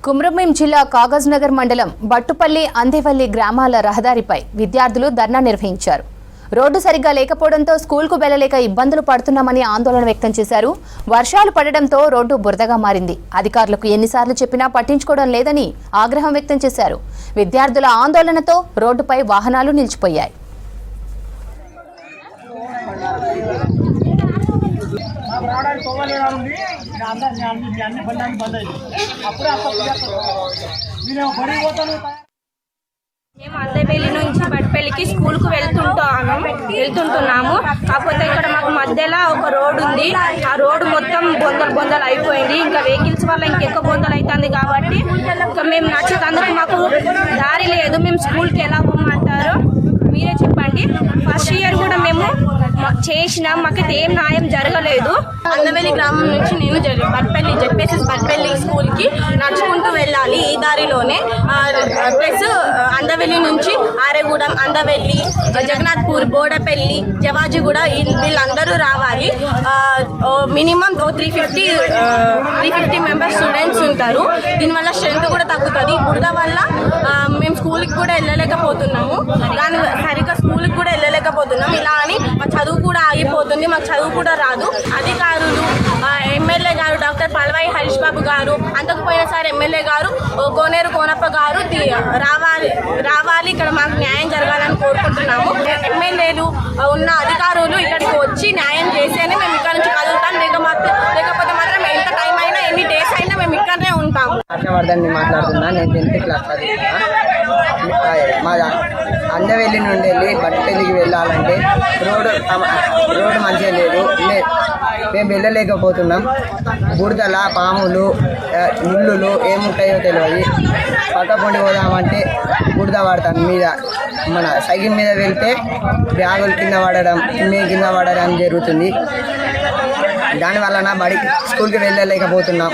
కుమ్రంభీం జిల్లా కాగజ్నగర్ మండలం బట్టుపల్లి అందేవల్లి గ్రామాల రహదారిపై విద్యార్థులు ధర్నా నిర్వహించారు. రోడ్డు సరిగ్గా లేకపోవడంతో స్కూల్కు వెళ్లలేక ఇబ్బందులు పడుతున్నామని ఆందోళన వ్యక్తం చేశారు. వర్షాలు పడడంతో రోడ్డు బురదగా మారింది. అధికారులకు ఎన్నిసార్లు చెప్పినా పట్టించుకోవడం లేదని ఆగ్రహం వ్యక్తం చేశారు. విద్యార్థుల ఆందోళనతో రోడ్డుపై వాహనాలు నిలిచిపోయాయి. మేము అందేవెల్లి నుంచి బట్పల్లికి స్కూల్కు వెళ్తుంటున్నాము. కాకపోతే ఇక్కడ మాకు మధ్యలో ఒక రోడ్ ఉంది. ఆ రోడ్డు మొత్తం బొందలు అయిపోయింది. ఇంకా వెహికల్స్ వల్ల ఇంకెక్కువ బొందలు అవుతుంది కాబట్టి ఇంకా మేము నచ్చేందుకు మాకు దారి లేదు. మేము స్కూల్కి ఎలా పోమంటారో మీరే చెప్పండి. ఫస్ట్ ఇయర్ కూడా మేము చేసినాం, మాకైతే ఏం న్యాయం జరగలేదు. అందవెల్లి గ్రామం నుంచి నేను బట్పల్లి జెడ్పీఎస్ఎస్ బట్పల్లి స్కూల్కి నడుచుకుంటూ వెళ్ళాలి. ఈ దారిలోనే ప్లస్ అందవెల్లి నుంచి ఆరేగూడెం, అందవెల్లి, జగన్నాథ్పూర్, బోడపల్లి, జవాజిగూడ వీళ్ళందరూ రావాలి. మినిమం 350 మెంబర్స్ స్టూడెంట్స్ ఉంటారు. దీనివల్ల స్ట్రెంత్ కూడా తగ్గుతుంది. బురద వల్ల మేము స్కూల్కి కూడా వెళ్ళలేకపోతున్నాము. కానీ సరిగ్గా స్కూల్కి కూడా వెళ్ళలేకపోతున్నాం. ఇలా అని మా చదువు కూడా ఆగిపోతుంది. మాకు చదువు కూడా రాదు. అధికారులు ఎమ్మెల్యే గారు డాక్టర్ పల్వాయి హరీష్ బాబు గారు, అంతకుపోయినసారి ఎమ్మెల్యే గారు కోనేరు కోనప్ప గారు రావాలి, ఇక్కడ మాకు న్యాయం జరగాలని కోరుకుంటున్నాము. ఎమ్మెల్యేలు ఉన్న అధికారులు ఇక్కడికి వచ్చి న్యాయం చేస్తేనే మేము ఇక్కడ నుంచి కదులుతాం. లేకపోతే మాత్రం ఎంత టైం అయినా ఎన్ని డేస్ అయినా మేము ఇక్కడనే ఉంటాము. హర్షవర్ధన్ మాట్లాడుతున్నా. నేను 10th క్లాస్ చదువుతున్నా. మా అందవెల్లి నుండి వెళ్ళి బట్పల్లికి వెళ్ళాలంటే రోడ్డు మంచిగా లేదు. మేము వెళ్ళలేకపోతున్నాం. బురదల పాములు, ముళ్ళులు ఏముంటాయో తెలియదు. పక్కపొండి పోదామంటే బురద పడతాం మీద. మన సైకిల్ మీద వెళ్తే బ్యాగులు కింద పడడం, మేము కింద పడడం జరుగుతుంది. దానివల్ల స్కూల్కి వెళ్ళలేకపోతున్నాం.